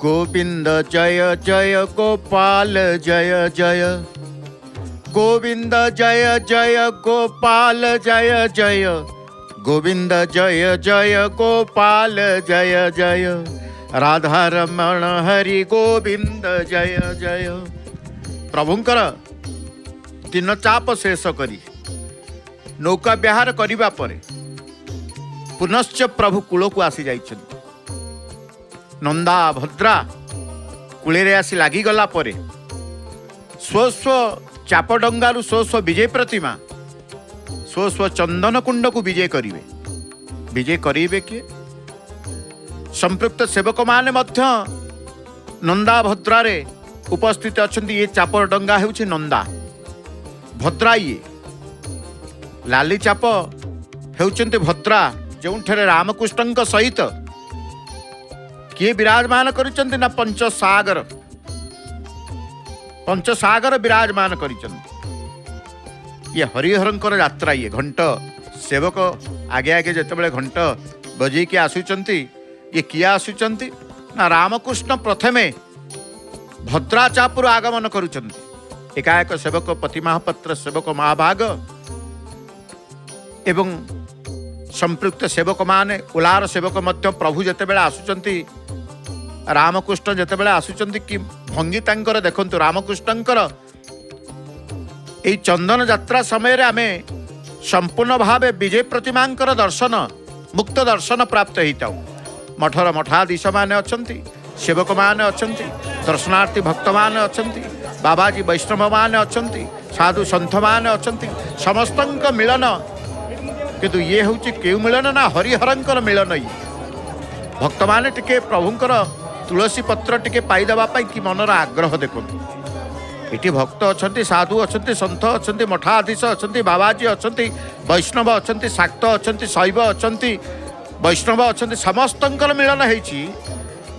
गोविंद जय जय गोपाल जय जय गोविंद जय जय गोपाल जय जय गोविंद जय जय गोपाल जय जय राधा रमण हरि गोविंद जय जय। प्रभुंकर दिन चाप शेष करी नौका विहार करिबा परे पुनश्च प्रभु कूल को आसी जाइछन्ति। नंदा भद्रा कूले आसी लागिगला परे स्व स्व चाप डंगारू स्व स्व विजय प्रतिमा स्व स्व चंदन कुंड को विजय करिवे। विजय करिवे किए? संपृक्त सेवक माने मध्य नंदा भद्रारे उपस्थित अछन्ति। ये चाप डंगा हेउछि नंदा, भद्रा ये लाली चाप हेउछन्ति भद्रा, जोंठरे रामकृष्णଙ୍କ सहित किए विराजमान करिछन्ति ना पंचसागर विराजमान करिछन्ति। ये हरिहरंकर यात्रा। ये घंट सेवक आगे आगे जितेबाला घंट बजे कि आसुचंती, ये किए आसुचंती ना रामकृष्ण प्रथमे भद्रा चापुर आगमन करुचंती। एकाएक सेवक पति महापत्र सेवक महाभाग एवं संपृक्त सेवक माने उलार सेवक मध्य प्रभु जितेबाला आसुचंती, रामकृष्ण जितेबाला आसुचंती कि भंगी तांकर देखंतु। रामकृष्णंकर एई चंदन यात्रा समय रे आमे संपूर्ण भावे विजय प्रतिमांकर दर्शन मुक्त दर्शन प्राप्त होता। मठर मठाधीश माने अछंती, सेवक माने अछंती, दर्शनार्थी भक्त माने अछंती, बाबाजी वैष्णव माने अछंती, साधु संत माने अछंती, समस्तंक मिलन। किंतु ये होची केउ मिलन ना हरिहरंकर मिलन। ये भक्त माने टिके प्रभुंकर तुलसी पत्र टिके पाइदबा पाई कि मनर आग्रह देखंतु। एटी भक्त अछंती, साधु अछंती, संत अछंती, मठाधीश अछंती, बाबाजी अछंती, वैष्णव अछंती, शाक्त अछंती, शैव अछंती, वैष्णव अछंती, समस्तंकर मिलन हेछि।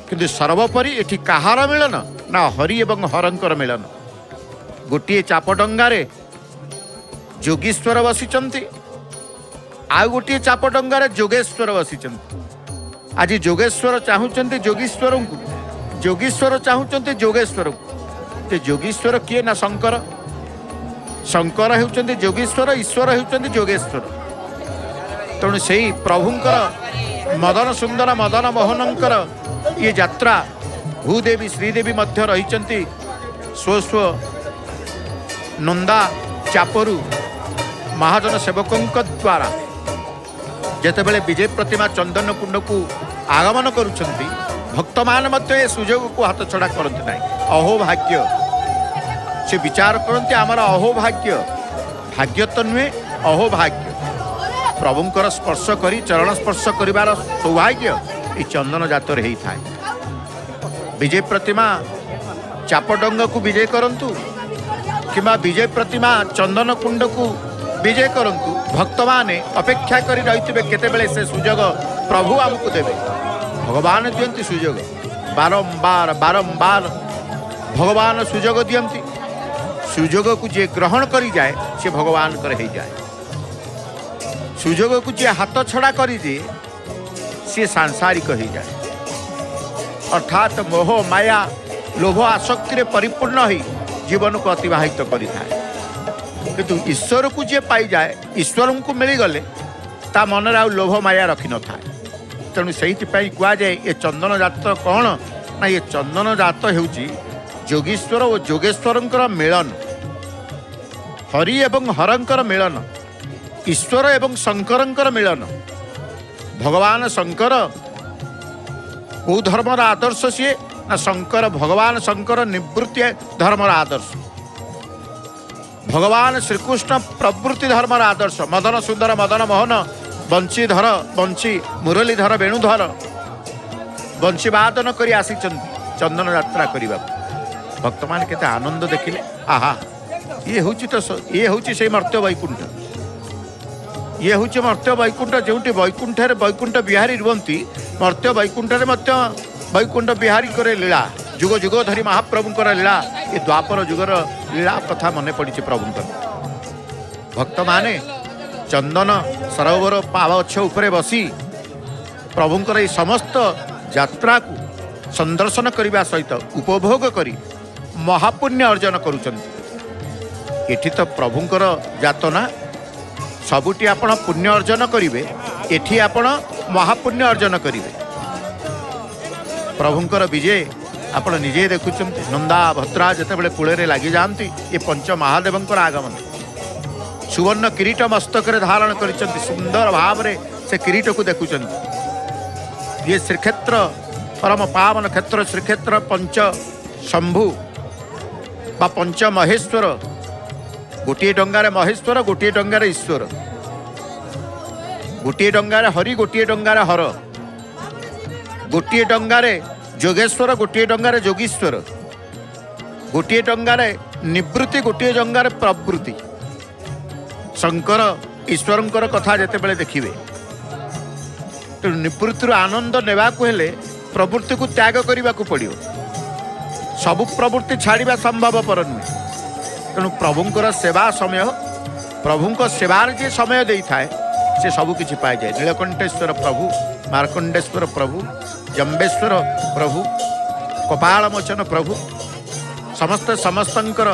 किंतु सर्वोपरि एठी कहार मिलन ना हरि एवं हरंकर मिलन। गोटिए चाप डंगारे जोगीश्वर बसिचंती, आ गोटिए चाप डंगारे जोगेश्वर बसिचंती। आज जोगेश्वर चाहुचंती जोगीश्वर को, जोगीश्वर चाहुचंती जोगेश्वर को। जोगीश्वर किए ना शंकर, शंकर हेउचंती जोगीश्वर, ईश्वर हेउचंती जोगेश्वर। तेणु से प्रभुंकर मदन सुंदर मदन मोहनंकर ये यात्रा भूदेवी श्रीदेवी मध्य रहिचंती। स्व स्व नंदा चापरू महाजन सेवकंक द्वारा जेतेबेले विजय प्रतिमा चंदन कुंड को आगमन करुछंती, भक्त मान मध्य ए सुजोग को हाथ छड़ा करंती नाही। अहोभाग्य से विचार करते आमर अहोभाग्य, भाग्य तो नुहे अहोभाग्य। प्रभुंकर स्पर्श करी चरण स्पर्श करिवार सौभाग्य ये चंदन जातर ही थाए। विजय प्रतिमा चापडंग को विजय करंतु किंबा विजय प्रतिमा चंदन कुंड को विजय करंतु, भक्त माने अपेक्षा करी रहिथिबे केतेबेले से सुजोग प्रभु आमको देबे। भगवान दियंती सुजोग, बारंबार बारंबार भगवान सुजोग दियंती। सुजोग को जे ग्रहण करी जाए से भगवान कर ही जाए। सुजोग को जे हाथ छड़ा करी दे से सांसारिक ही जाए। अर्थात मोह माया लोभ आसक्ति रे परिपूर्ण ही जीवन को अतिवाहित करी थाए। किंतु ईश्वर को जे पाई जाए, ईश्वर को मिली गले ता मन रे आ लोभ माया रखि न थाए। तेणु से कह जाए ये चंदन जात कौन ना, ये चंदन जात हेउची जोगीश्वर और जोगेश्वरंकर मिलन, हरि एवं हरंकर मिलन, ईश्वर एवं शंकरंकर मिलन। भगवान शंकर को धर्मर आदर्श सी ना शंकर, भगवान शंकर निवृत्ति धर्मर आदर्श, भगवान श्रीकृष्ण प्रवृत्ति धर्मर आदर्श। मदन सुंदर मदन मोहन बंशीधर, बंशी मुरलीधर, वेणुधर बंशी वादन करी आसीचंती चंदन यात्रा करबा। भक्त मान केते आनंद देखिले। आहा ये होची तो ये होची से मर्त्य वैकुंठ, ये होची मर्त्य वैकुंठ जोंटी वैकुंठ रे वैकुंठ बिहारी रुवंती। मर्त्य वैकुंठ रे मध्य वैकुंठ बिहारी करे लीला। जुग जुग धरी महाप्रभुंकर लीला, ये द्वापर जुगर लीला कथा मने पड़ी प्रभुंकर। भक्त माने चंदन सरोवर पावछ उपरे बसी प्रभुंकर ये समस्त यात्रा को संदर्शन करने सहित उपभोग करी महापुण्य अर्जन करुचंती। एठी तो प्रभुंकर जातना सबुटी आपण पुण्य अर्जन करिवे, एठी आपण महापुण्य अर्जन करिवे। प्रभुंकर विजय आपण निजे देखुचंती। नंदा भद्रा जेतेबेले कूଳରେ लागि जांती ये पंच महादेवंकर आगमन। सुवर्ण किरीट मस्तक धारण करिचंती, सुंदर भाव रे से किरीट को देखुचंती। ये श्रीक्षेत्र परम पावन क्षेत्र श्रीक्षेत्र पंच शंभु बा पंच महेश्वर, गोटे डंगारे महेश्वर, गोटे डंगारे ईश्वर, गोटे डंगारे हरि, गोटे डंगारे हर, गोटे डंगारे जोगेश्वर, गोटे डंगारे जोगीश्वर, गोटे डंगारे निवृत्ति, गोटे डंगारे प्रवृत्ति। शंकर ईश्वरंकर कथा जेतेबेले देखिबे तेणु निवृत्तिर आनंद नेबाकू हेले प्रवृत्ति को त्याग करने को पड़ो। सबु प्रवृत्ति छाड़ा संभवपर नुहे। तेणु प्रभुंकर सेवा समय, प्रभुंक सेवार जे समय दे थाए से सबुकिछि पाई जाए। नीलकंठेश्वर प्रभु, मार्कंडेश्वर प्रभु, जम्बेश्वर प्रभु, कपालमोचन प्रभु, समस्त समस्तंकर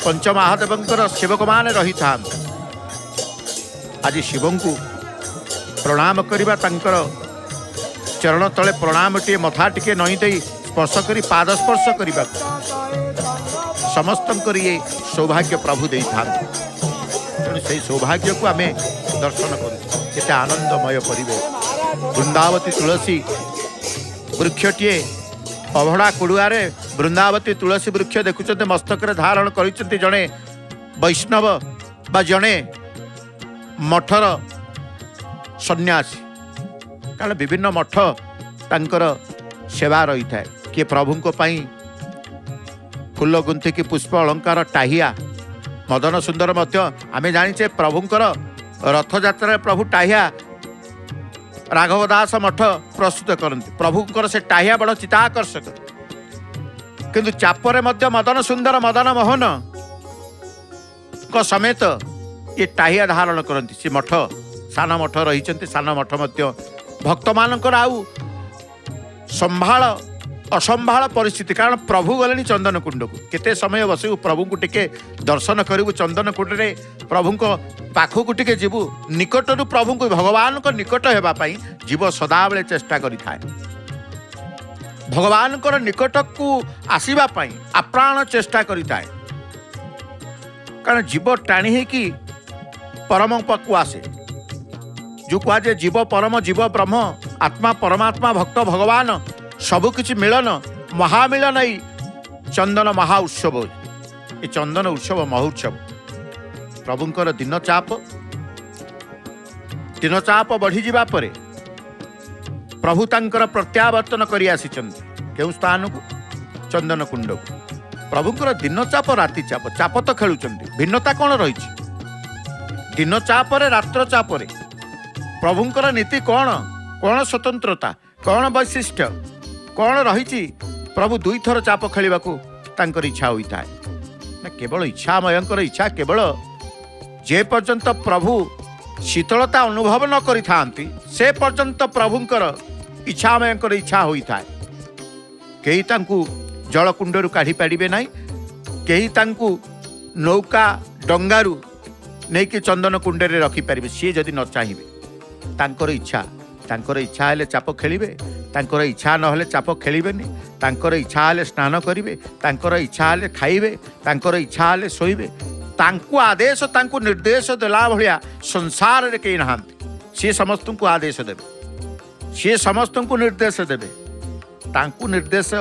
पंचमहादेवंकर सेवक माने रही था। आज शिवं को प्रणाम करवा, तांकर चरण तले प्रणाम टे मथा टिके नई दे स्पर्श करी पाद स्पर्श करने समस्त ये सौभाग्य प्रभु दे था। तेणु से सौभाग्य को आम दर्शन कर आनंदमय परिवेश। वृंदावती तुलसी वृक्षटीए अभड़ा कुड़ुआरे वृंदावती तुलसी वृक्ष देखुं मस्तक धारण कर जड़े वैष्णव बा जड़े मठर सन्यासी। कारण विभिन्न मठ तांकर सेवा रही था। किए प्रभु फूल गुंथिकी पुष्प अलंकार टाहिया मदन सुंदर आमे जानिचे प्रभुंकर रथ यात्रा प्रभु टाहिया राघव दास मठ प्रस्तुत करते। प्रभुंकर से टाहिया बड़ चिताकर्षक, किंतु चापरे मध्य मदन सुंदर मदन मोहन को समेत ये टाहिया धारण करती। से मठ सान मठ रही, सान मठ भक्त मानकर आउ संभाल असंभाल परिस्थिति। कारण प्रभु गले चंदन कुंड को केते समय बसू प्रभु को टिके दर्शन करूँ। चंदन कुंड रे प्रभु को पाखु को टिके जीवु निकटरू प्रभु को भगवान को निकट होगापाई जीव सदाबले चेष्टा करि थाए। भगवान को निकट को आसीबा पाई आप्राण चेष्टा करि थाए। कारण जीव टाणी है कि परम पाखु आसे। जो कहुए जीव परम जीव ब्रह्म आत्मा परमात्मा भक्त भगवान सबकिछि मिलन महामिलन ही चंदन महा उत्सव। ये चंदन उत्सव महोत्सव प्रभुंकर दिन चाप बढ़ी जावा परे प्रभु तांकर प्रत्यावर्तन करि आसिचंती। केउ स्थान को? चंदन कुंड को। प्रभुंकर दिन चाप राति चाप, चाप तो खेलुचंती। भिन्नता कौन रही? दिन चापरे रात्र चापरे प्रभुंकर नीति कौन? कौन स्वतंत्रता, कौन वैशिष्ट्य कौन रही? प्रभु दुई थर चाप खेलने को तांकर इच्छा होता है ना। केवल इच्छा मयंकर इच्छा केवल जे पर्यंत प्रभु शीतलता अनुभव न करि थांती से पर्यंत प्रभुंकर इच्छा मयंकर इच्छा होता है। कई तांकु जलकुंडरू काढ़ी पाड़े ना, कई तांकु नौका डंगारू नहीं कि चंदन कुंड रे रखी पारे। सी जदि न चाहिए तांकर इच्छा हेले चाप खेलिबे, तांकर इच्छा नहले चाप खेलिबेनी, तांकर इच्छा हेले स्नान करिवे, तांकर इच्छा हेले खाइबे, तांकर इच्छा हेले सोइबे। तांकु आदेश तांकु निर्देश देला भलिया संसार रे केही नहांती। से समस्त को आदेश देबे, से समस्त को निर्देश देबे। तांकु निर्देश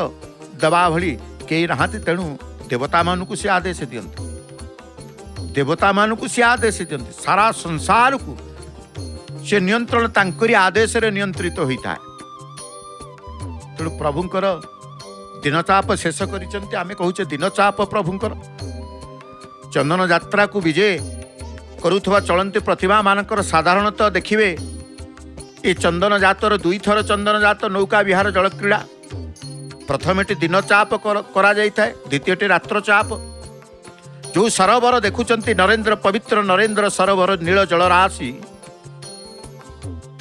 दबा भली केही नहांती। तेणु देवता मानकु से आदेश दियंती, देवता मानकु से आदेश दियंती। सारा संसार को से नियंत्रण तांकरी आदेश रे नियंत्रित होता है। तेणु प्रभुंकर दिन चाप शेष करिसेंती। आमे कहूचे दिन चाप प्रभुंकर चंदन यात्रा को विजय करुथवा चलंती प्रतिभा मानकर साधारणतः देखिए ये चंदन जातर दुई थर चंदन जात नौका विहार जल क्रीड़ा। प्रथमटी दिन चाप करा जाय थाए, द्वितीयटी रात्र चाप। जो सरोवर देखुचंती नरेंद्र पवित्र नरेंद्र सरोवर नील जल राशि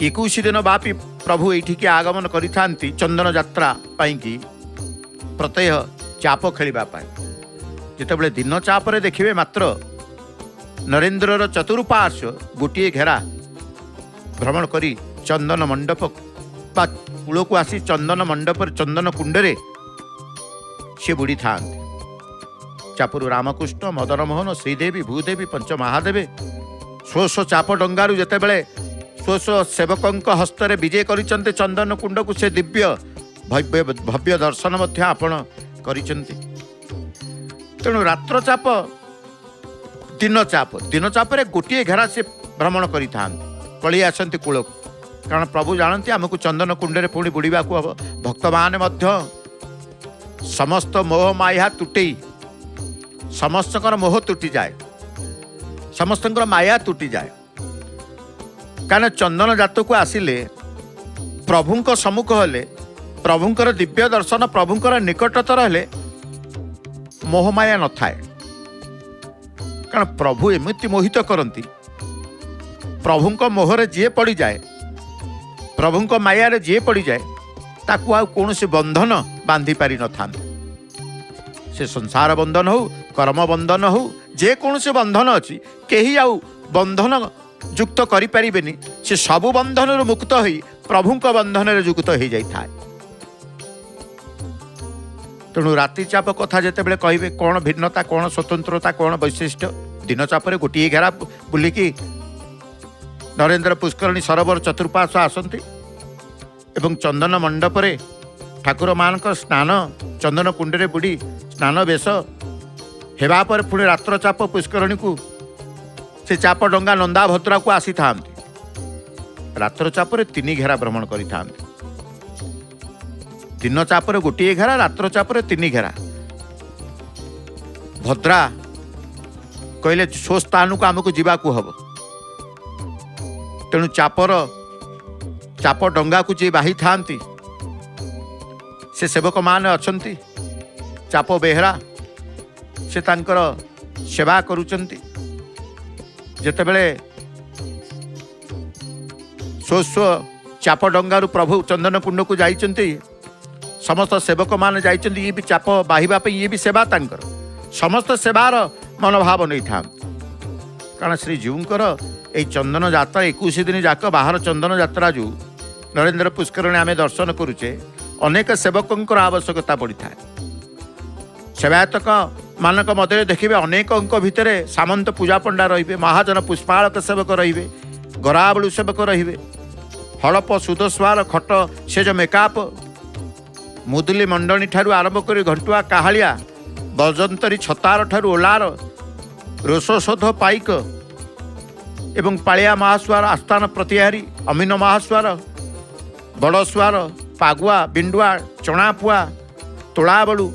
ଏକୋଇଶ ଦିନ ବ୍ୟାପୀ ପ୍ରଭୁ ଏଇଠିକି ଆଗମନ କରିଥାନ୍ତି ଚନ୍ଦନ ଯାତ୍ରା ପାଇଁକି ପ୍ରତ୍ୟହ ଚାପ ଖେଳିବା ପାଇଁ। ଯେତେବେଳେ ଦିନ ଚାପରେ ଦେଖିବେ ମାତ୍ର ନରେନ୍ଦ୍ରର ଚତୁଃପାର୍ଶ୍ୱ ଗୋଟିଏ ଘେରା ଭ୍ରମଣ କରି ଚନ୍ଦନ ମଣ୍ଡପ ବା କୂଳକୁ ଆସି ଚନ୍ଦନ ମଣ୍ଡପରେ ଚନ୍ଦନ କୁଣ୍ଡରେ ସେ ବୁଡ଼ିଥାନ୍ତି। ଚାପରୁ ରାମକୃଷ୍ଣ, ମଦନମୋହନ, ଶ୍ରୀଦେବୀ, ଭୂଦେବୀ, ପଞ୍ଚମହାଦେବେ ସ୍ୱ ସ୍ୱ ଚାପ ଡଙ୍ଗାରୁ ଯେତେବେଳେ ସ୍ୱ ସ୍ୱ ସେବକଙ୍କ ହସ୍ତରେ ବିଜେ କରିଛନ୍ତି ଚନ୍ଦନ କୁଣ୍ଡକୁ, ସେ ଦିବ୍ୟ ଭବ୍ୟ ଦର୍ଶନ ମଧ୍ୟ ଆପଣ କରିଛନ୍ତି। ତେଣୁ ରାତ୍ର ଚାପ, ଦିନ ଚାପରେ ଗୋଟିଏ ଘେରା ସେ ଭ୍ରମଣ କରିଥାନ୍ତି, ପଳେଇ ଆସନ୍ତି କୂଳକୁ। କାରଣ ପ୍ରଭୁ ଜାଣନ୍ତି ଆମକୁ ଚନ୍ଦନ କୁଣ୍ଡରେ ପୁଣି ବୁଡ଼ିବାକୁ ହେବ। ଭକ୍ତମାନେ ମଧ୍ୟ ସମସ୍ତ ମୋହ ମାୟା ତୁଟେଇ, ସମସ୍ତଙ୍କର ମୋହ ତୁଟିଯାଏ, ସମସ୍ତଙ୍କର ମାୟା ତୁଟିଯାଏ। କାରଣ ଚନ୍ଦନ ଯାତ୍ରାକୁ ଆସିଲେ, ପ୍ରଭୁଙ୍କ ସମ୍ମୁଖ ହେଲେ, ପ୍ରଭୁଙ୍କର ଦିବ୍ୟ ଦର୍ଶନ, ପ୍ରଭୁଙ୍କର ନିକଟତର ହେଲେ ମୋହମାୟା ନଥାଏ। କାରଣ ପ୍ରଭୁ ଏମିତି ମୋହିତ କରନ୍ତି, ପ୍ରଭୁଙ୍କ ମୋହରେ ଯିଏ ପଡ଼ିଯାଏ, ପ୍ରଭୁଙ୍କ ମାୟାରେ ଯିଏ ପଡ଼ିଯାଏ, ତାକୁ ଆଉ କୌଣସି ବନ୍ଧନ ବାନ୍ଧି ପାରିନଥାନ୍ତି। ସେ ସଂସାର ବନ୍ଧନ ହଉ, କର୍ମ ବନ୍ଧନ ହଉ, ଯେକୌଣସି ବନ୍ଧନ ଅଛି, କେହି ଆଉ ବନ୍ଧନ ଯୁକ୍ତ କରିପାରିବେନି। ସେ ସବୁ ବନ୍ଧନରୁ ମୁକ୍ତ ହୋଇ ପ୍ରଭୁଙ୍କ ବନ୍ଧନରେ ଯୁକ୍ତ ହୋଇଯାଇଥାଏ। ତେଣୁ ରାତି ଚାପ କଥା ଯେତେବେଳେ କହିବେ, କ'ଣ ଭିନ୍ନତା, କ'ଣ ସ୍ୱତନ୍ତ୍ରତା, କ'ଣ ବୈଶିଷ୍ଟ୍ୟ? ଦିନ ଚାପରେ ଗୋଟିଏ ଘେରା ବୁଲିକି ନରେନ୍ଦ୍ର ପୁଷ୍କରିଣୀ ସରୋବର ଚତୁଃପାର୍ଶ୍ୱ ଆସନ୍ତି ଏବଂ ଚନ୍ଦନ ମଣ୍ଡପରେ ଠାକୁରମାନଙ୍କ ସ୍ନାନ, ଚନ୍ଦନ କୁଣ୍ଡରେ ବୁଡ଼ି ସ୍ନାନ ବେଶ ହେବା ପରେ ପୁଣି ରାତ୍ର ଚାପ ପୁଷ୍କରିଣୀକୁ, ସେ ଚାପ ଡଙ୍ଗା ନନ୍ଦାଭଦ୍ରାକୁ ଆସିଥାନ୍ତି। ରାତ୍ର ଚାପରେ 3 ଘେରା ଭ୍ରମଣ କରିଥାନ୍ତି। ଦିନ ଚାପରେ ଗୋଟିଏ ଘେରା, ରାତ୍ର ଚାପରେ 3 ଘେରା। ଭଦ୍ରା କହିଲେ ସ୍ୱସ୍ଥାନକୁ ଆମକୁ ଯିବାକୁ ହେବ। ତେଣୁ ଚାପ ଡଙ୍ଗାକୁ ଯିଏ ବାହିଥାନ୍ତି, ସେ ସେବକମାନେ ଅଛନ୍ତି, ଚାପ ବେହେରା, ସେ ତାଙ୍କର ସେବା କରୁଛନ୍ତି। ଯେତେବେଳେ ସ୍ୱ ଚାପ ଡଙ୍ଗାରୁ ପ୍ରଭୁ ଚନ୍ଦନ କୁଣ୍ଡକୁ ଯାଇଛନ୍ତି, ସମସ୍ତ ସେବକମାନେ ଯାଇଛନ୍ତି, ଇଏ ବି ଚାପ ବାହିବା ପାଇଁ, ଇଏ ବି ସେବା ତାଙ୍କର, ସମସ୍ତ ସେବାର ମନୋଭାବ ନେଇଥାନ୍ତି। କାରଣ ଶ୍ରୀଜୀଉଙ୍କର এই চন্দন যাত্রা 21 দিন যাক বাহার চন্দন যাত্রা যে নরেন্দ্র পুষ্করিণী আমি দর্শন করুছে, অনেক সেবকঙ্কর আবশ্যকতা পড়িথায়। সেবায়তক মানক মধ্যে দেখবে অনেকঙ্ক ভিতরে সামন্ত পূজা পণ্ডা রহিবে, মহাজন পুষ্পাଳକ সেবক রহিবে, গরাবଳୁ সেবক রহিবে, হଳପ সুদস্বার খট সেজ মেকআপ মুদুলি মণ্ডনী ঠাରୁ আরম্ভ করে ঘଣ୍ଟୁଆ কাহাଳିଆ বজন্তରୀ ଛତାର ଠାରୁ ଓଲାର ରୋଷଶୋଧ ପାଇକ ଏବଂ ପାଳିଆ ମହାସୁଆର ଆସ୍ଥାନ ପ୍ରତିହାରୀ, ଅମିନ ମହାସୁଆର, ବଡ଼ସୁଆର, ପାଗୁଆ, ବିଣ୍ଡୁଆ, ଚଣାପୁଆ, ତୋଳାବଳୁ,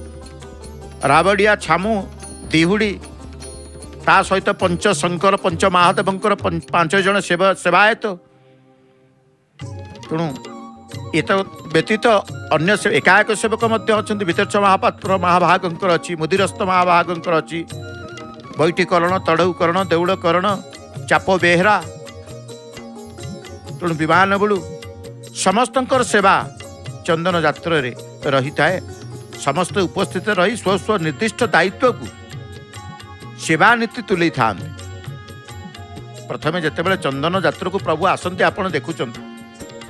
ରାବଡ଼ିଆ, ଛାମୁ, ଦିହୁଡ଼ି, ତା ସହିତ ପଞ୍ଚଶଙ୍କର, ପଞ୍ଚମହାଦେବଙ୍କର 5 ଜଣ ସେବାୟତ। ତେଣୁ ଏତ ବ୍ୟତୀତ ଅନ୍ୟ ଏକାଏକ ସେବକ ମଧ୍ୟ ଅଛନ୍ତି। ଭିତରଛ ମହାପାତ୍ର ମହାଭାଗଙ୍କର ଅଛି, ମୁଦିରସ୍ତ ମହାଭାଗଙ୍କର ଅଛି, ବୈଠୀକରଣ, ତଢ଼ଉକରଣ, ଦେଉଳକରଣ, ଚାପ ବେହେରା। ତେଣୁ ବିମାନ ବେଳୁ ସମସ୍ତଙ୍କର ସେବା ଚନ୍ଦନ ଯାତ୍ରାରେ ରହିଥାଏ। ସମସ୍ତେ ଉପସ୍ଥିତ ରହି ସ୍ୱ ସ୍ୱ ନିର୍ଦ୍ଦିଷ୍ଟ ଦାୟିତ୍ୱକୁ ସେବା ନୀତି ତୁଲେଇଥାନ୍ତି। ପ୍ରଥମେ ଯେତେବେଳେ ଚନ୍ଦନ ଯାତ୍ରାକୁ ପ୍ରଭୁ ଆସନ୍ତି, ଆପଣ ଦେଖୁଛନ୍ତି,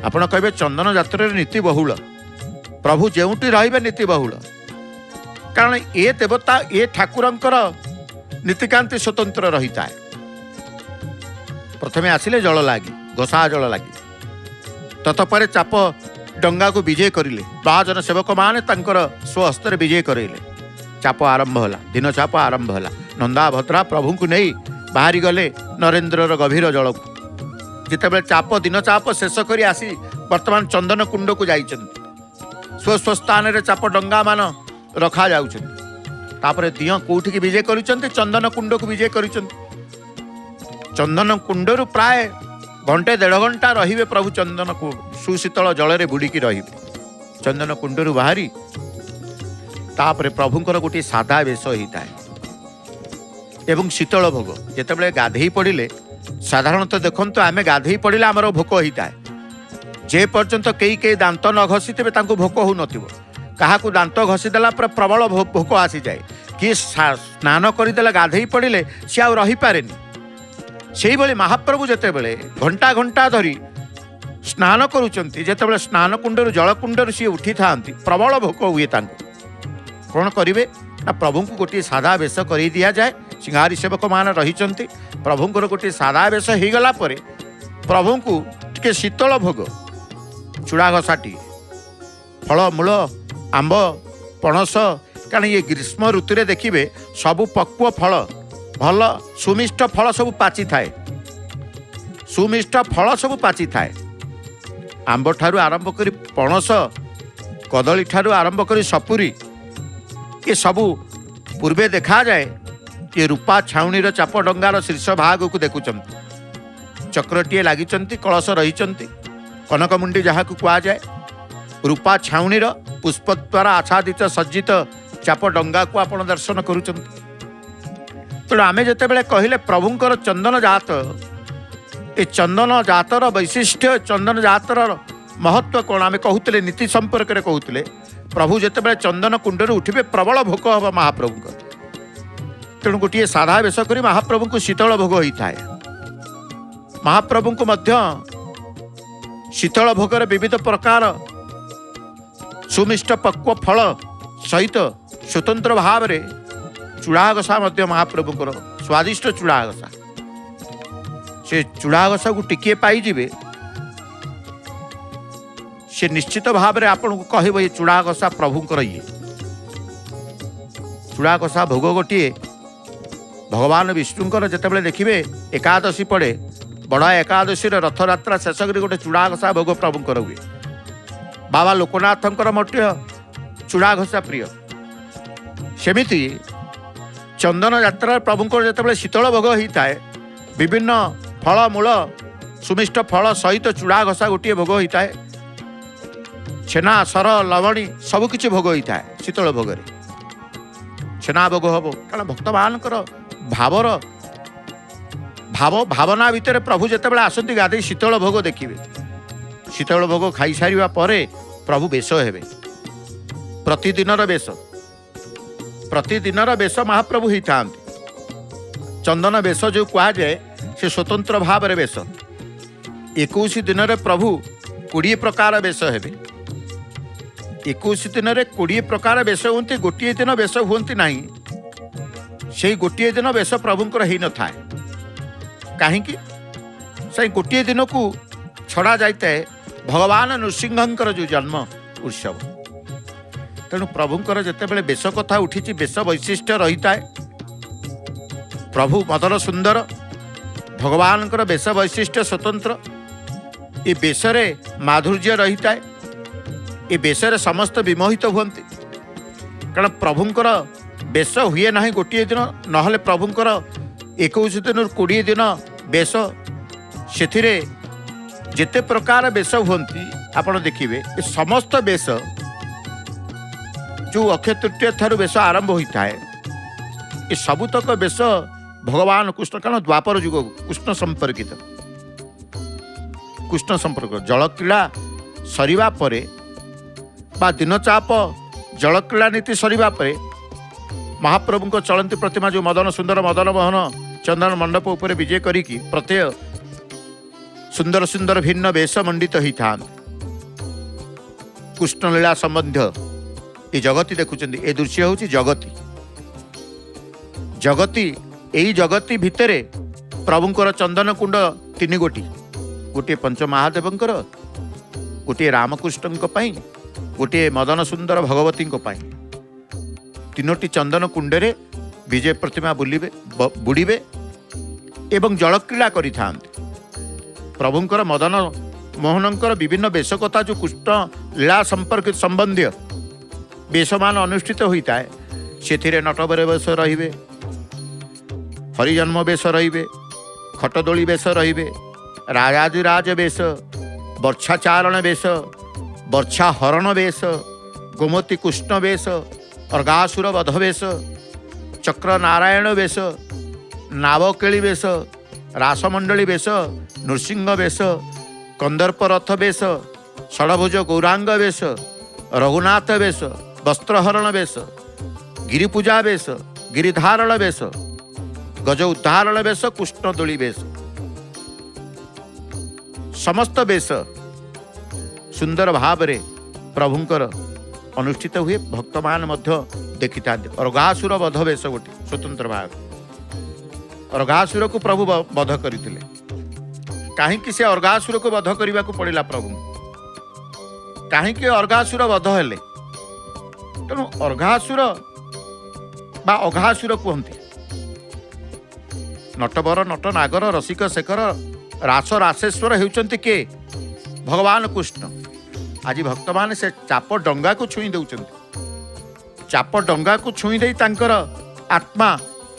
ଆପଣ କହିବେ ଚନ୍ଦନ ଯାତ୍ରାରେ ନୀତି ବହୁଳ, ପ୍ରଭୁ ଯେଉଁଠି ରହିବେ ନୀତି ବହୁଳ। କାରଣ ଏ ଦେବତା, ଏ ଠାକୁରଙ୍କର ନୀତିକାନ୍ତି ସ୍ୱତନ୍ତ୍ର ରହିଥାଏ। ପ୍ରଥମେ ଆସିଲେ ଜଳ ଲାଗି, ଘୋଷା ଜଳ ଲାଗି, ତତପରେ ଚାପ ଡଙ୍ଗାକୁ ବିଜେ କରିଲେ, 12 ଜଣ ସେବକମାନେ ତାଙ୍କର ସ୍ୱହସ୍ତରେ ବିଜେ କରାଇଲେ। ଚାପ ଆରମ୍ଭ ହେଲା, ଦିନ ଚାପ ଆରମ୍ଭ ହେଲା। ନନ୍ଦାଭଦ୍ରା ପ୍ରଭୁଙ୍କୁ ନେଇ ବାହାରି ଗଲେ ନରେନ୍ଦ୍ରର ଗଭୀର ଜଳକୁ। ଯେତେବେଳେ ଦିନ ଚାପ ଶେଷ କରି ଆସି ବର୍ତ୍ତମାନ ଚନ୍ଦନ କୁଣ୍ଡକୁ ଯାଇଛନ୍ତି, ସ୍ୱ ସ୍ୱ ସ୍ଥାନରେ ଚାପ ଡଙ୍ଗାମାନ ରଖାଯାଉଛନ୍ତି। ତାପରେ ଦିଅଁ କୋଉଠିକି ବିଜେ କରିଛନ୍ତି? ଚନ୍ଦନ କୁଣ୍ଡକୁ ବିଜେ କରିଛନ୍ତି। ଚନ୍ଦନ କୁଣ୍ଡରୁ ପ୍ରାୟ 1-1.5 ଘଣ୍ଟା ରହିବେ ପ୍ରଭୁ। ଚନ୍ଦନ ସୁଶୀତଳ ଜଳରେ ବୁଡ଼ିକି ରହିବେ। ଚନ୍ଦନ କୁଣ୍ଡରୁ ବାହାରି ତାପରେ ପ୍ରଭୁଙ୍କର ଗୋଟିଏ ସାଧା ବେଶ ହେଇଥାଏ ଏବଂ ଶୀତଳ ଭୋଗ। ଯେତେବେଳେ ଗାଧେଇ ପଡ଼ିଲେ, ସାଧାରଣତଃ ଦେଖନ୍ତୁ, ଆମେ ଗାଧେଇ ପଡ଼ିଲେ ଆମର ଭୋକ ହେଇଥାଏ, जे पर्यंत कई कई दांत न घसी थे भोक हो क्या दांत घसीदेला प्रबल भोक आसी जाए किए स्नान करदे गाधई पड़े सी आ रही पारे से भाई महाप्रभु जिते घंटा घंटा धरी स्नान करुँचे जिते स्नान कुंड जलकुंड सी उठी था प्रबल भोक हुए कौन करेंगे ना प्रभु को गोटे सादा बेश कर दि जाए सिंहारी सेवक मान रही प्रभुंर गोटे सादा बेश हो गला प्रभु को टे शीतल भोग चूड़ा घसाटी फलमूल आंब पणस कारण ये ग्रीष्म ऋतु रे देखिए सबु पक्व फल भल सुमिष्ट फल सब पाची थाए सुमिष्ट फल सब पाची थाए आंब ठारू आरंभ कर पणस कदली ठारू आरंभ कर सपुरी ये सबू पूर्वे देखा जाए ये रूपा छाउणीर चाप डंगार शीर्ष भाग को देखुं चक्रटीए लगी कलश रही कनकमुंडी जहाँ को कह जाए रूपा छाउणीर पुष्प द्वारा आच्छादित सज्जित चाप डंगा को आप दर्शन करुँच तेणु आम जिते कहले प्रभुंर चंदन जात ये चंदन जातर वैशिष्ट्य चंदन जातर महत्व कौन आम कहते नीति संपर्क में कहते प्रभु जिते चंदन कुंड उठे प्रबल भोक हम महाप्रभु तेणु गोटे साधा बेश कर महाप्रभु को शीतल भोग होता है महाप्रभु को मध्य शीतल भोगर विविध प्रकार सुमिष्ट पक्व फल सहित स्वतंत्र भाव में चूड़ाघसा महाप्रभुंर स्वादिष्ट चूड़ाघसा से चूड़ाघसा को टिके पाइबे से निश्चित भाव में आपन को कह ये चूड़ाघसा प्रभुंर ये चूड़ाघसा भोग गोटे भगवान विष्णुंकर जिते देखिए एकादशी पड़े बड़ा एकादशी रथयात्रा शेष कर गोटे चूड़ाघसा भोग प्रभुंकर हुए बाबा लोकनाथंकर मध्य चूड़ाघसा प्रिय सेमिति चंदन यात्रा प्रभुंकर जिते शीतल भोग होता है विभिन्न फलमूल सुमिष्ट फल सहित चूड़ाघसा गोटे भोग होता है छेना सर लवणी सबकि भोग होता है शीतल भोग छेना भोग हम कारण भक्त मान भावर भावना भितर प्रभु जिते आसती गाधे शीतल भोग देखिए शीतल भोग खाई सारिबा परे प्रभु बेश हेबे प्रतिदिनर बेश महाप्रभु ही था चंदन बेश जो कह जाए से स्वतंत्र भाव में बेश 21 दिन में प्रभु 20 प्रकार बेश हेबे 21 दिन में 20 प्रकार बेश होती गोटे दिन बेश हुंती ना से गोटे दिन बेश प्रभुंर हो न थाए कहीं से गोटे दिन को छड़ा जाए भगवान नृसिंहंकर जो जन्म उत्सव तेणु प्रभुंर जिते बेश कथा उठी बेश वैशिष्ट्य रही है प्रभु मदन सुंदर भगवान बेश वैशिष्ट्य स्वतंत्र ये बेशरे माधुर्य रही है ये बेशरे समस्त विमोहित हुंती कारण प्रभुंर बेश हुए ना गोटे दिन ना प्रभुंर 21 दिन 20 दिन बेश से जिते प्रकार बेश हुंती आपण देखिए समस्त बेश जो अक्षय तृतीय ठार बेश आरंभ होता है ये सबुतक बेश भगवान कृष्ण कारण द्वापर युग कृष्ण संपर्कित कृष्ण संपर्क जलक्रीड़ा सरिबा परे बा दिनचाप जलक्रीड़ा नीति सरिबा परे महाप्रभु को चलती प्रतिमा जो मदन सुंदर मदन मोहन चंदन मंडप उपर विजय करी प्रत्यय सुंदर सुंदर भिन्न वेश मंडित होता कृष्णलीला संबंध ये जगती देखुं ए दृश्य हूँ जगती यही जगती भितर प्रभुंर चंदन कुंड 3 गोटी गोटे पंच महादेवंकर गोटे रामकृष्ण गोटे मदन सुंदर भगवती तीनोटी चंदन कुंडे विजय प्रतिमा बुड़े एवं जलक्रीड़ा करिथा प्रभुंकर मदन मोहनंकर विभिन्न वेश कथा जो कृष्ण लीला संपर्कित संबंधी वेशमान अनुष्ठित होता है से नटबर वेश रे हरिजन्म वेश रे खटदोली वेश रे राजाधिराज वेश वर्षाचारण वेश वर्षा हरण वेश गोमती कृष्ण वेश अर्गासुर वध वेश चक्र नारायण वेश नावकेली वेश रासमंडली वेश नृसिंह वेश कंदर्प रथ वेश षडभुज गौरांग वेश, रघुनाथ वेश, वस्त्रहरण वेश, गिरिपूजा वेश, गिरिधारण वेश, गज उद्धारण वेश, कृष्णदोली वेश, समस्त वेश सुंदर भाव रे प्रभुंकर अनुष्ठित हुए। भक्त मान मध्य देखि था। अर्घासुर वध वेश गोटे स्वतंत्र भाव, अर्घासुर को प्रभु वध करथिले। काहेकि से अर्घासुर को वध करने को पड़िला प्रभु, काहेकि अर्घासुर वध हेले? तेणु अर्घासुर बा अघासुर कहते नटवर नट नागर रसिक शेखर रास रासेश्वर होउचंती के भगवान कृष्ण। आज भक्त मान से चाप डंगा को छुई दउचंती, चाप डंगा को छुई दे तांकर आत्मा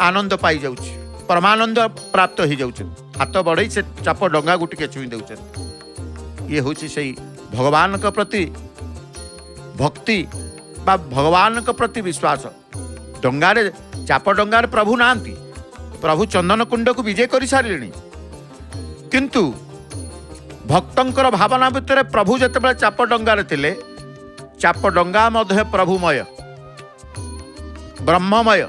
आनंद पाई जाउछि, परमानंद प्राप्त हो जाउछि। हाथ बढ़ई से चाप डंगा को टिके छुई दउचंती। ये होछि सही भगवान के प्रति भक्ति बा भगवान के प्रति विश्वास। डंगारे चाप डंगारे प्रभु नांती, प्रभु चंदन कुंड को विजय कर सारे, किंतु भक्तंकर भावना भितर प्रभु जितेबाला चाप डंगारे थिले, चाप डंगा मध्य प्रभुमय ब्रह्ममय।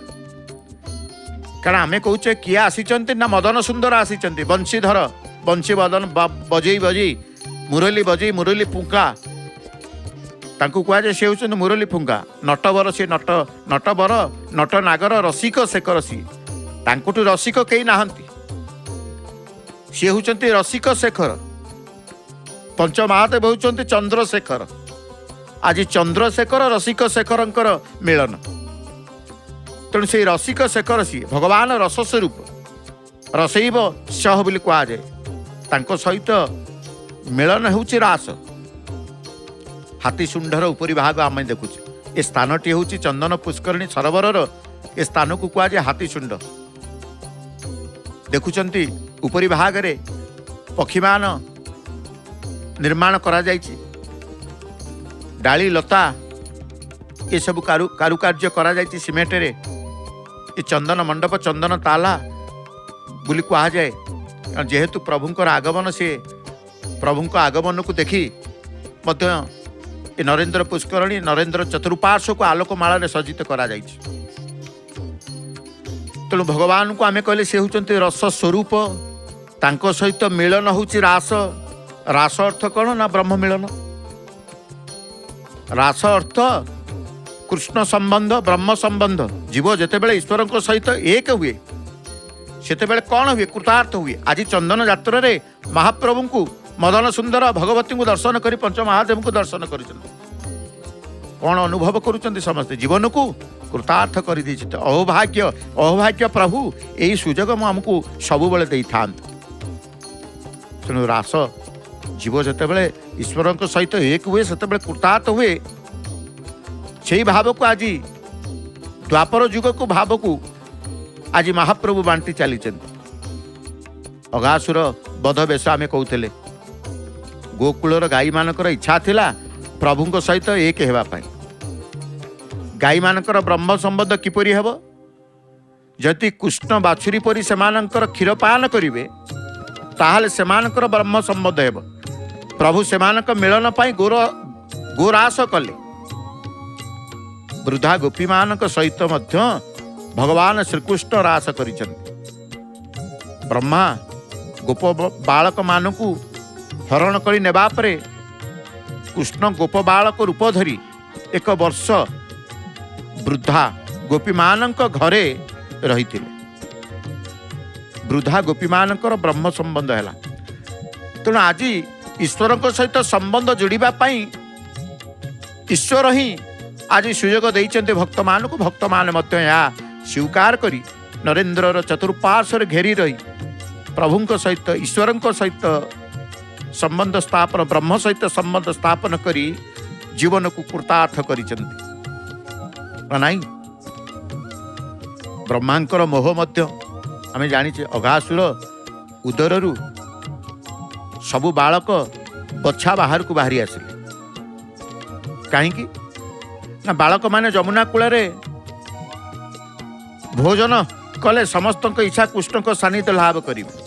कारण आमे कहूचे किए आसीचंती ना मदन सुंदर आसीचंती, बंशीधर बंशी बदन बजई बजई मुरली बजई मुरली पुंका, तांकु कहुए सी होउछन मुरली पुंका। नटवर सी नटवर नट नागर रसिक शेखर सी, तांकुठु रसिक केही नाहंती, सी होउछंती रसिक शेखर। पंचमहादेव होउछंती चंद्रशेखर। आज चंद्रशेखर रसिक शेखरंकर मिलन। तेणु से रसिक शेखर सी भगवान रस स्वरूप, रसैव सह बोली कहुए। तांको सहित मिलन होउछि रास। हाथीशुंडर उपरी भाग आम देखुचे। ए स्थानटी होउछि चंदन पुष्करणी सरोवर ए स्थान को कहुए हाथीशुंड। देखुचंती उपरी भाग रे पक्षीमान निर्माण करा जायछि, डाली लता ये सब कारुकार्य करा जायछि सीमेंट रे। ये चंदन मंडप चंदन ताला बोली कहा जाए। जेहेतु प्रभुंकर आगमन से प्रभुंक आगमन को देखी मध्य ये नरेंद्र पुष्करणी नरेंद्र चतुर्पार्श्व को आलोकमाला रे सज्जित करा जायछि। तेणु भगवान को आमे कहले से होउचंती रस स्वरूप, तांको सहित मिलन होउछि रास। रास अर्थ कौन ना ब्रह्म मिलन। रास अर्थ कृष्ण संबंध ब्रह्म संबंध। जीव जेतेबेले ईश्वर सहित एक हुए सेतेबेले कौन हुए? कृतार्थ हुए। आज चंदन यात्रा रे महाप्रभु को मदन सुंदर भगवती को दर्शन करी पंचमहादेव को दर्शन कर कौन अनुभव करुचंती? समस्ते जीवन को कृतार्थ कर देते। अहोभाग्य अहोभाग्य प्रभु यही सुजोग आमको सबु बेले दे था। तेणु रास जीव जितेबाला ईश्वर सहित एक हुए से कृतार्थ हुए। से भाव को आज द्वापर युग को भाव को आज महाप्रभु बांटी चली। अघासुर बध बेश आम कहते गोकुलर गाई मानकर इच्छा थिला प्रभु सहित एक हेबापाई। गाई मानकर ब्रह्म संबंध किपरि हेब? जदि कृष्ण बाछुरी परी सेमानंकर क्षीरपान करिवे ताहाले सेमानकर ब्रह्म संबंध हेब। प्रभु सेमानक मिलन पाई गोरास कले। वृद्धा गोपी मानक सहित मध्य भगवान श्रीकृष्ण रास करिछन्ति। ब्रह्मा गोप बालक मानकु हरण करी नेबा परे कृष्ण गोप बालक रूप धरी एक वर्ष वृद्धा गोपी मानक घरे रहिथिले। वृद्धा गोपी मानकर ब्रह्म संबंध हैला। तेणु आज ईश्वर सहित संबंध जोड़िबा पाई ईश्वर ही आज सुयोग देइचंते भक्त मान को। भक्त मान मध्य या स्वीकार करी नरेंद्र चतुर्पार्श्व घेरी रही प्रभुंक सहित ईश्वर सहित संबंध स्थापन ब्रह्म सहित संबंध स्थापन करी जीवन को कृतार्थ करिचंती। नाई ब्रह्मांकर मोह मध्य आमे जानिचे। अघासुर उदररु सबु बालक बच्छा बाहर को बाहरी आसिले। कहीं ना बालक माने जमुना कूल भोजन कले समस्त इच्छा कृष्ण को सानिध्य लाभ करेंगे।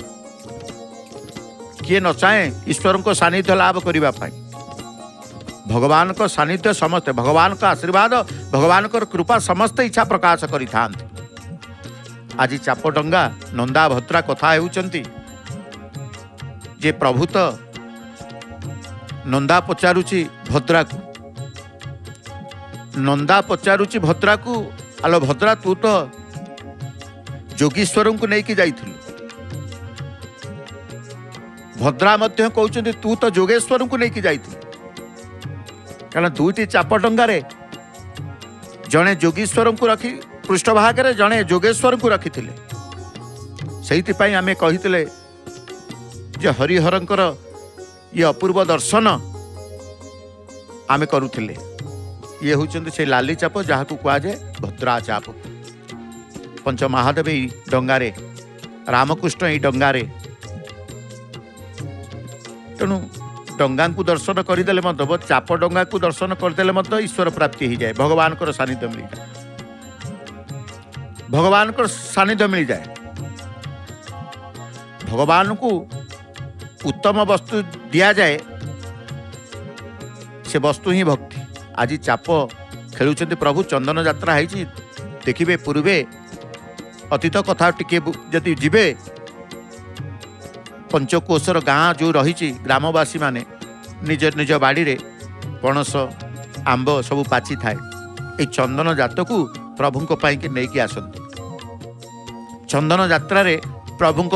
किए न चाहे ईश्वर को सानिध्य लाभ करने। भगवान को सानिध्य समस्ते भगवान का आशीर्वाद भगवान को कृपा समस्ते इच्छा प्रकाश करि आज चापडंगा नंदा भद्रा कथा हेउचंती जे प्रभु तो नंदा पचारुची भद्रा को नंदा पचारुची भद्रा को आलो भद्रा तू तो जोगीश्वर को लेकिन जाइथिलु भद्रा मध्य कहउचंती तू तो जोगेश्वर को लेकिन जाइथिलु कारण दुईटी चापडंगारे जड़े जोगीश्वर को रखी पृष्ठभाग में जड़े जोगेश्वर को रखी से आमे कही जे हरिहरंकर ये अपूर्व दर्शन आमे करुथिले ये होचंती से लाली चाप जहाँ को कह जाए भद्रा चाप पंच महादेव ई डंगारे रामकृष्ण ई डंगारे तेणु डंगा को दर्शन करदेले चाप डंगा को दर्शन करदेले ईश्वर प्राप्ति हो जाए भगवान को सानिध्य मिल जाए भगवान को सानिध्य मिल जाए भगवान को उत्तम वस्तु दिया जाए से वस्तु ही भक्ति आज चाप खेलुंट प्रभु चंदन यात्रा है देखिए पूर्वे अतीत कथा टिके जदि जीवे पंचकोशर गाँ जो रही ग्रामवासी माने निज निज बाड़ी रे पणस आंब सब पाची थाए ये चंदन जात को प्रभु के नहीं आसती चंदन यात्रा रे प्रभु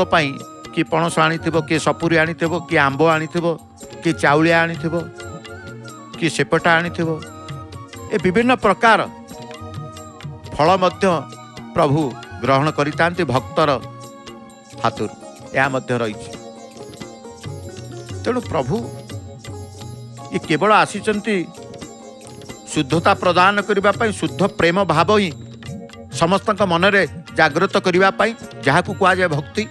कि पणस आनी किए सपुरी आनी किए आंब आनी किए चाउलिया आनी किए सेपटा आनी ए विभिन्न प्रकार फल मध्य प्रभु ग्रहण करितांती भक्तर हाथुर या मध्य रही तेणु प्रभु ये केवल आसीचंती शुद्धता प्रदान करने शुद्ध प्रेम भाव ही समस्त मनरे जागृत करने जहाँ को कह जाए भक्ति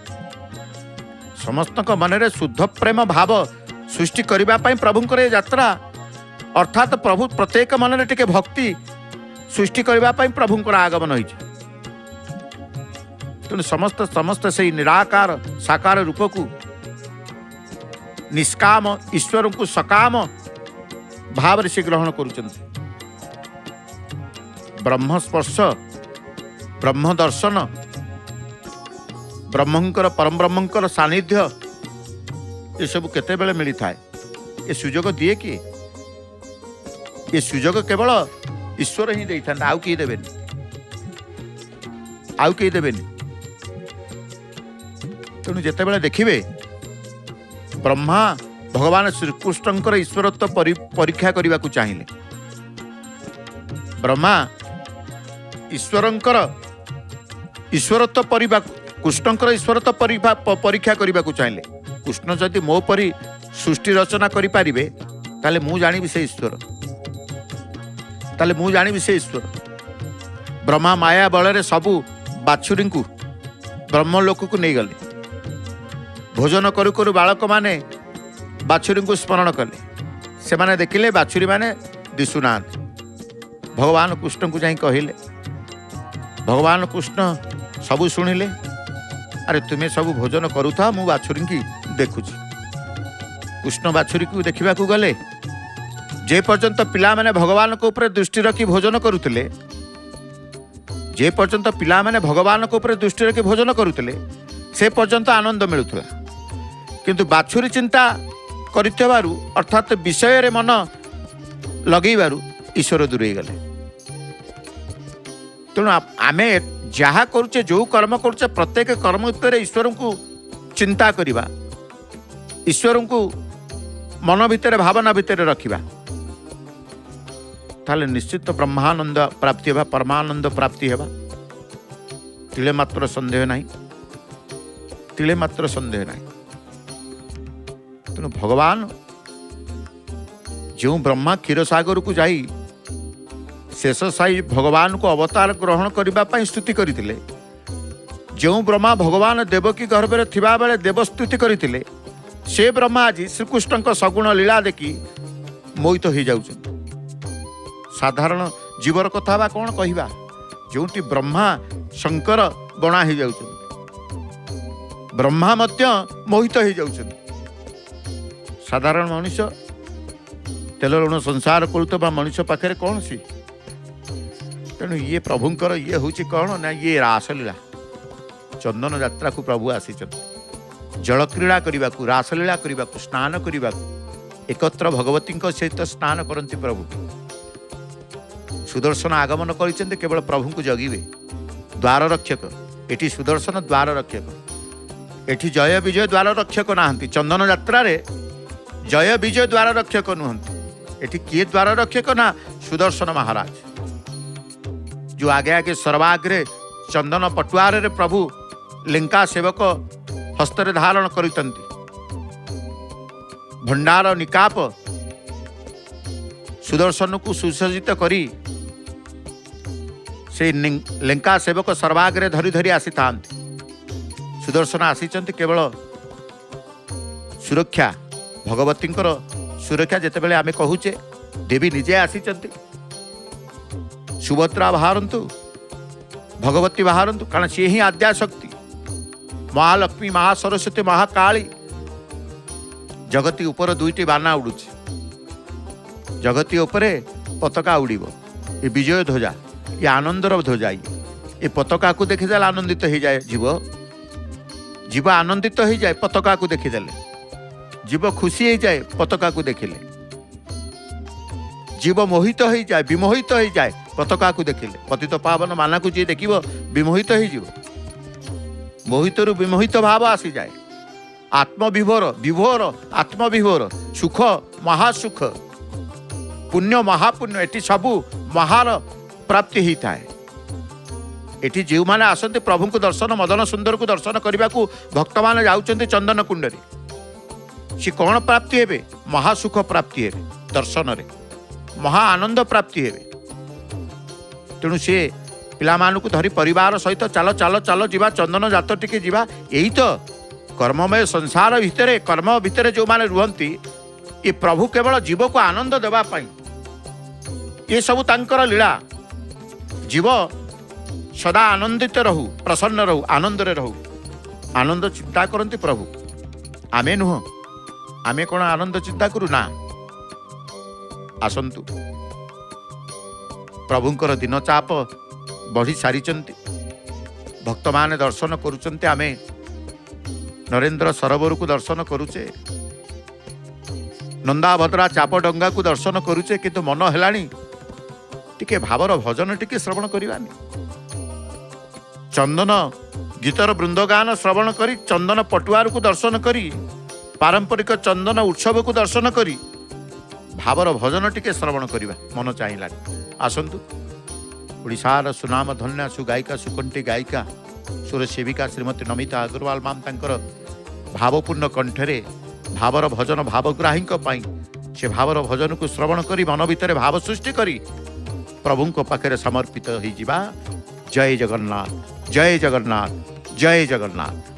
समस्त मनरे शुद्ध प्रेम भाव सृष्टि करने प्रभुंकर यात्रा अर्थात प्रभु प्रत्येक मनरे टिके भक्ति सृष्टि करने प्रभुंकर आगमन होइछि तेणु समस्त समस्त से निराकार साकार रूप को निष्काम ईश्वर को सकाम भाव से ग्रहण करुचंती ब्रह्म स्पर्श ब्रह्म दर्शन ब्रह्मंकर परम ब्रह्मंकर सानिध्य ये सब केते बेले मिली थाए ये सुजोग दिए कि ये सुजोग केवल ईश्वर ही दे था आउ किए देवेनि आउ किए देवेनि तेणु जिते बेले देखिए ब्रह्मा भगवान श्रीकृष्णकर ईश्वरत्व परीक्षा करने को चाहिए ब्रह्मा ईश्वरंकर ईश्वरत्व कृष्णकर ईश्वरत्व परीक्षा करने को चाहिए कृष्ण जदि मो परी सृष्टि रचना करें ताले मु जानी से ईश्वर ताले मु जानी से ईश्वर ब्रह्मा माया बल सबू बाछुरी को ब्रह्मलोक को नहीं गले भोजन करू करू बालक माने बाछुरी को स्मरण कले से माने देखिले बाछुरी माने दिशुना भगवान कृष्ण को जाई कहले भगवान कृष्ण सबू शुणिले अरे तुम्हें सब भोजन करूथा मु बाछुरी की देखुची कृष्ण बाछुरी को देखा गले जे पर्यंत पिला माने भगवान को ऊपर दृष्टि रखी भोजन करुले जे पर्यंत पिला माने भगवान को ऊपर दृष्टि रखी भोजन करुले से पर्यंत आनंद मिलुला किंतु बाछुरी चिंता करिथबारु अर्थात विषय रे मन लगेबारु ईश्वर दूरे गले तेणु आमे जहाँ करुचे जो कर्म करुचे प्रत्येक कर्म उत्तर ईश्वर को चिंता करिबा ईश्वर को मन भितर भावना भितर रखिबा ताले निश्चित ब्रह्मानंद प्राप्ति होगा परमानंद प्राप्ति होगा तिले मात्र संदेह नहीं तिले मात्र संदेह नहीं तेणु भगवान जो ब्रह्मा क्षीरसागर को जाई शेष साई भगवान को अवतार ग्रहण करने स्तुति करते जो ब्रह्मा भगवान देवकी गर्भ में थिबा बेले देवस्तुति करते से ब्रह्मा आज श्रीकृष्ण सगुण लीला देखी मोहित हो जाउछन साधारण जीवर कथा बा कौन कहवा जोटी ब्रह्मा शंकर बणा हो जाउछन ब्रह्मा मध्य मोहित हो जाउछन साधारण मनुष्य तेल लुण संसार करुवा मनुष्य पाखे कौन सी तेणु ये प्रभुंकर ये हूँ कौन ना ये रासलीला चंदन यात्रा को प्रभु आसी जल क्रीड़ा करने को रासलीला करने को स्नान करने को एकत्र भगवती सहित स्नान करती प्रभु सुदर्शन आगमन कर केवल प्रभु को जगिवे द्वार रक्षक एटी सुदर्शन द्वार रक्षक एटी जय विजय द्वार रक्षक नहांती चंदन यात्रा रे जय विजय द्वार रक्षक नुहंती एटी किए द्वार रक्षक ना सुदर्शन महाराज जो आगे आगे सर्वाग्रे चंदन पटुआर रे प्रभु लिंका सेवक हस्तरे धारण करितंती भंडार निकाप सुदर्शन को सुसज्जित करी से लिंका सेवक सर्वाग्रे धरी धरी आसी था सुदर्शन आसीचंती केवल सुरक्षा भगवती सुरक्षा जितेबाला आम कहूचे देवी निजे आसीचंती सुभद्रा बाहरतु भगवती बाहरतु कारण सी ही आद्या शक्ति महालक्ष्मी महासरस्वती महाकाली जगती ऊपर दुईटी बाना उड़ुची जगती उपरे पताका उड़ीब ये विजय ध्वजा ये आनंदर ध्वजा ये पताका को देखीदेले आनंदित हो जाए जीव जीव आनंदित हो जाए पताका को देखीदेले जीव खुशी हो जाए पताका को देखिले जीव मोहित हो जाए विमोहित हो जाए पताका को देखिले पतित पावन माना को जी देखिब विमोहित हो जीव मोहितरु विमोहित भाव आसी जाए आत्मविभोर विभोर आत्मविभोर सुख महासुख पुण्य महापुण्य एटी सबू महार प्राप्ति होता है एटी जो मैंने आसते प्रभु को दर्शन मदन सुंदर को दर्शन करने को भक्त मैंने जाऊँच चंदन कुंड सी कौन प्राप्ति हे महासुख प्राप्ति हे दर्शन रे महा आनंद प्राप्ति हे तेणु सी पिलामानू धरी परिवार सहित चल चल चल जीवा चंदन जात टिके जीवा यही तो कर्ममय संसार भितर कर्म भितर जो माने रुहंती ये प्रभु केवल जीव को आनंद देवा पाई ये सब तांकर लीला जीव सदा आनंदित रहू प्रसन्न रहू आनंद रे रहू आनंद चिंता करती प्रभु आमे नुह आमे कौन आनंद चिंता करू ना आसंतु प्रभुंकर दिन चाप बढ़ी सारी भक्त माने दर्शन करुचंते आमे नरेंद्र सरोवर को दर्शन करुचे नंदाभद्रा चाप डंगा को दर्शन करुचे किंतु मन हेलानी टिके भावर भजन टिके श्रवण करिवानी चंदन गीतर वृंदगान श्रवण करी चंदन पटुआर को दर्शन करी पारंपरिक चंदन उत्सव को दर्शन करी भावर भजन टिके श्रवण करिवा मन चाहिला आसंतु ओडिशार सुनाम धन्या सुगायिका सुकंठी गायिका सुर सेविका श्रीमती नमिता अग्रवाल माम तांकर भावपूर्ण कंठरे भावर भजन भावग्राही से भावर भजन को श्रवण करी मन भितर भाव सृष्टि करी प्रभु को पाखे समर्पित हो जय जगन्नाथ जय जगन्नाथ जय जगन्नाथ।